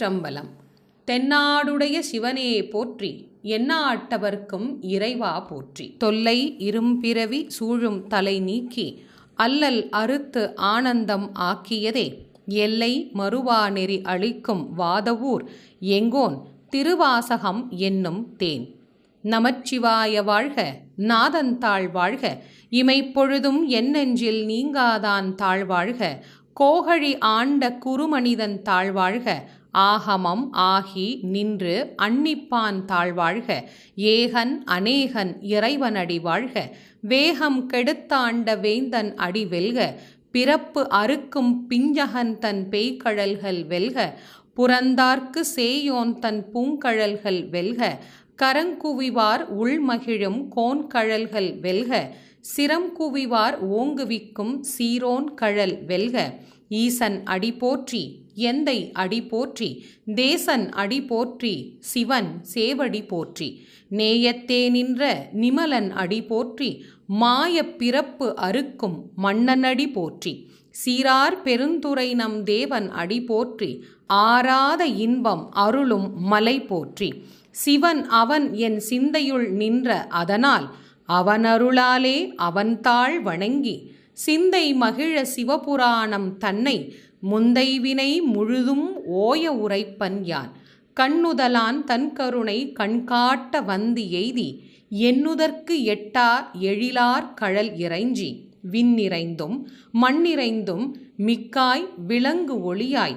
திருச்சிற்றம்பலம். தென்னாடுடைய சிவனே போற்றி, எந்நாட்டவர்க்கும் இறைவா போற்றி. தொல்லை இரும்பிறவி சூழும் தலை நீக்கி, அல்லல் அறுத்து ஆனந்தம் ஆக்கியதே, எல்லை மறுவா நெறி அளிக்கும் வாதவூர் எங்கோன் திருவாசகம் என்னும் தேன். நமச்சிவாய வாழ்க, நாதன் தாழ் வாழ்க, இமைப்பொழுதும் என் நெஞ்சில் நீங்காதான் தாழ்வாழ்க, கோகழி ஆண்ட குறுமனிதன் தாழ்வாழ்க, ஆகமம் ஆகி நின்று அன்னிப்பான் தாழ்வாழ்க, ஏகன் அநேகன் இறைவனடி வாழ்க, வேகம் கெடுத்தாண்ட வேந்தன் அடி வெல்க, பிறப்பு அறுக்கும் பிஞ்சகன் தன் பேய்கழல்கள் வெல்க, புறந்தார்க்கு சேயோன் தன் பூங்கழல்கள் வெல்க, கரங்குவிவார் உள்மகிழும் கோன்கழல்கள் வெல்க, சிரம் குவிவார் ஓங்குவிக்கும் சீரோன் கழல் வெல்க, ஈசன் அடி போற்றி, எந்தை அடி போற்றி, தேசன் அடி போற்றி, சிவன் சேவடி போற்றி, நேயத்தே நின்ற நிமலன் அடி போற்றி, மாயப் பிறப்பு அறுக்கும் மன்னனடி போற்றி, சீரார் பெருந்துரை நம் தேவன் அடி போற்றி, ஆராத இன்பம் அருளும் மலை போற்றி, சிவன் அவன் என் சிந்தையுள் நின்ற அதனால், அவனருளாலே அவன்தாள் வணங்கி, சிந்தை மகிழ சிவபுராணம் தன்னை, முந்தை வினை முழுதும் ஓய உரைப்பன் யான், கண்ணுதலான் தன் கருணை கண்காட்ட வந்து எய்தி, எண்ணுதற்கு எட்டா எழிலார் கழல் இறைஞ்சி, விண்ணிறைந்தும் மண்ணிறைந்தும் மிக்காய் விளங்கு ஒளியாய்,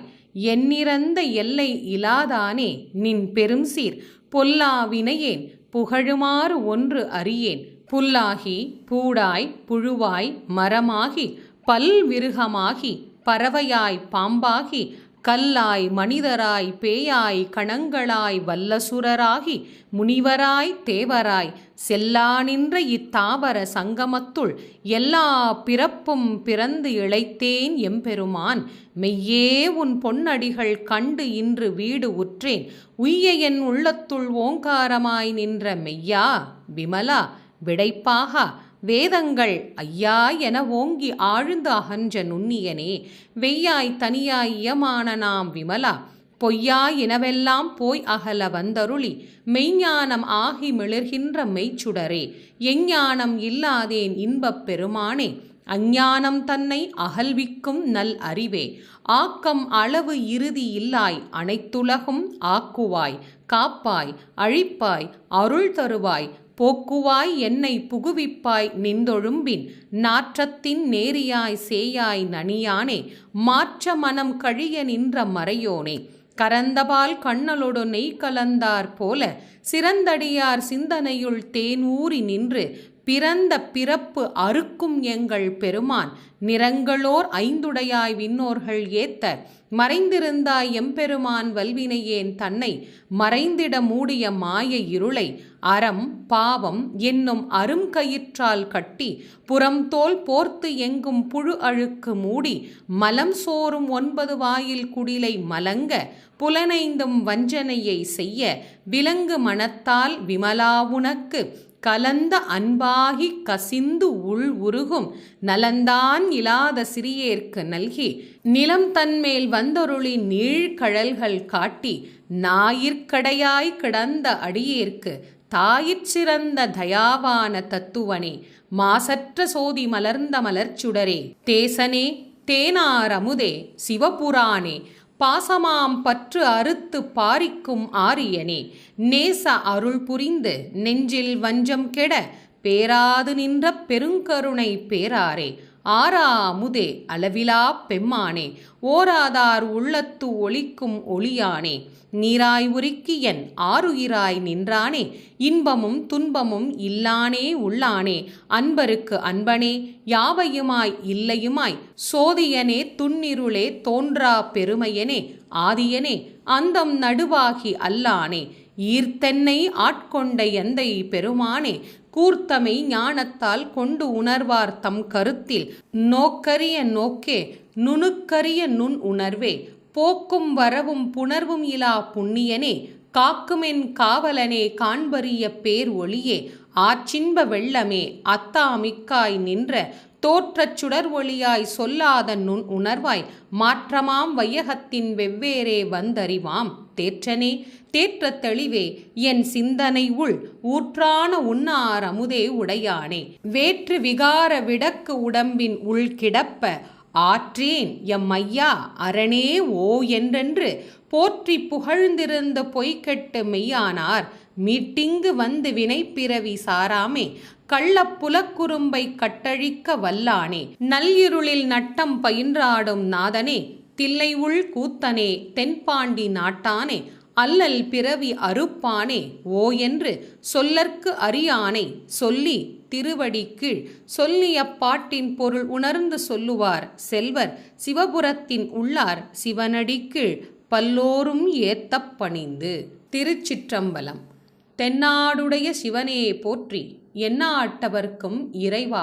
எண்ணிறந்த எல்லை இலாதானே நின் பெரும் சீர், பொல்லா வினையேன் புகழுமாறு ஒன்று அறியேன், புல்லாகி பூடாய் புழுவாய் மரமாகி பல்விருகமாகி பறவையாய் பாம்பாகி, கல்லாய் மனிதராய் பேயாய் கணங்களாய் வல்லசுரராகி, முனிவராய் தேவராய் செல்லா நின்ற இத்தாவர சங்கமத்துள், எல்லா பிறப்பும் பிறந்து இளைத்தேன் எம்பெருமான், மெய்யே உன் பொன்னடிகள் கண்டு இன்று வீடு உற்றேன், உய்ய என் உள்ளத்துள் ஓங்காரமாய் நின்ற மெய்யா விமலா விடைப்பாகா வேதங்கள் ஐயா என ஓங்கி ஆழ்ந்து அகன்ற நுண்ணியனே, வெய்யாய் தனியாய் இயமான நாம் விமலா, பொய்யா எனவெல்லாம் போய் அகல வந்தருளி, மெய்ஞானம் ஆகி மிளர்கின்ற மெய்ச்சுடரே, எஞ்ஞானம் இல்லாதேன் இன்பப் பெருமானே, அஞ்ஞானம் தன்னை அகல்விக்கும் நல் அறிவே, ஆக்கம் அளவு இறுதி இல்லாய் அனைத்துலகும் ஆக்குவாய், காப்பாய் அழிப்பாய் அருள் தருவாய், போக்குவாய் என்னை புகுவிப்பாய் நின்றொழும்பின், நாற்றத்தின் நேரியாய் சேயாய் நனியானே, மாற்ற மனம் கழிய நின்ற மறையோனே, கரந்தபால் கண்ணலொடு நெய் கலந்தார் போல, சிறந்தடியார் சிந்தனையுள் தேன் ஊறி நின்று, பிறந்த பிறப்பு அறுக்கும் எங்கள் பெருமான், நிறங்களோர் ஐந்துடையாய் விண்ணோர்கள் ஏத்த, மறைந்திருந்தாய் எம்பெருமான் வல்வினையேன் தன்னை, மறைந்திட மூடிய மாய இருளை, அறம் பாவம் என்னும் அரும் கயிற்றால் கட்டி, புறம்தோல் போர்த்து எங்கும் புழு அழுக்கு மூடி, மலம் சோறும் 9 வாயில் குடிலை மலங்க, புலனைந்தும் வஞ்சனையை செய்ய, விலங்கு மனத்தால் விமலா உனக்கு, கலந்த அன்பாகி கசிந்து உள் உருகும், நலந்தான் இலாத சிறியேற்கு நல்கி, நிலம் தன்மேல் வந்தொருளி நீழ்கழல்கள் காட்டி, ஞாயிற்கடையாய் கிடந்த அடியேற்கு தாயிற் சிறந்த தயாவான தத்துவனே, மாசற்ற சோதி மலர்ந்த மலர்ச்சுடரே, தேசனே தேனாரமுதே சிவபுராணே, பாசமாம் பற்று அறுத்து பாரிக்கும் ஆரியனே, நேச அருள் புரிந்து நெஞ்சில் வஞ்சம் கெட, பேராது நின்ற பெருங்கருணை பேராரே, ஆரா அமுதே அளவிலா பெம்மானே, ஓராதார் உள்ளத்து ஒளிக்கும் ஒளியானே, நீராய் உருக்கியன் ஆருயிராய் நின்றானே, இன்பமும் துன்பமும் இல்லானே உள்ளானே, அன்பருக்கு அன்பனே யாவையுமாய் இல்லையுமாய், சோதியனே துன்னிருளே தோன்றா பெருமையனே, ஆதியனே அந்தம் நடுவாகி அல்லானே, ஈர்த்தென்னை ஆட்கொண்ட எந்தை பெருமானே, கூர்த்தமை ஞானத்தால் கொண்டு உணர்வார் தம் கருத்தில், நோக்கரிய நோக்கே நுணுக்கரிய நுண் உணர்வே, போக்கும் வரவும் புணர்வும் இலா புண்ணியனே, காக்குமென் காவலனே காண்பரிய பேர் ஒளியே, ஆற்றின்ப வெள்ளமே அத்தாமிக்காய் நின்ற தோற்றச் சுடர் ஒளியாய் சொல்லாத நுண் உணர்வாய் மாற்றமாம் வையகத்தின் வெவ்வேறே வந்தறிவாம் தேற்றனே தேற்றத் தெளிவே என் சிந்தனை உள் ஊற்றான உண்ணார் அமுதே உடையானே வேற்று விகார விடக்கு உடம்பின் உள் கிடப்ப ஆற்றேன் எம்மையா அரணே ஓ என்றென்று போற்றி புகழ்ந்திருந்த பொய்கெட்டு மெய்யானார் மீட்டிங்கு வந்து வினைப்பிறவி சாராமே கள்ளப்புலக்குறும்பை கட்டழிக்க வல்லானே நல்இருளில் நட்டம் பயின்றாடும் நாதனே தில்லை உள் கூத்தனே தென்பாண்டி நாட்டானே அல்லல் பிறவி அறுப்பானே ஓ என்று சொல்லற்கு அறியானை சொல்லி திருவடி கீழ் சொல்லிய பாட்டின் பொருள் உணர்ந்து சொல்லுவார் செல்வர் சிவபுரத்தின் உள்ளார் சிவனடி கீழ் பல்லோரும் ஏத்தப் பணிந்து. திருச்சிற்றம்பலம். தென்னாடுடைய சிவனே போற்றி எந்நாட்டவர்க்கும் இறைவா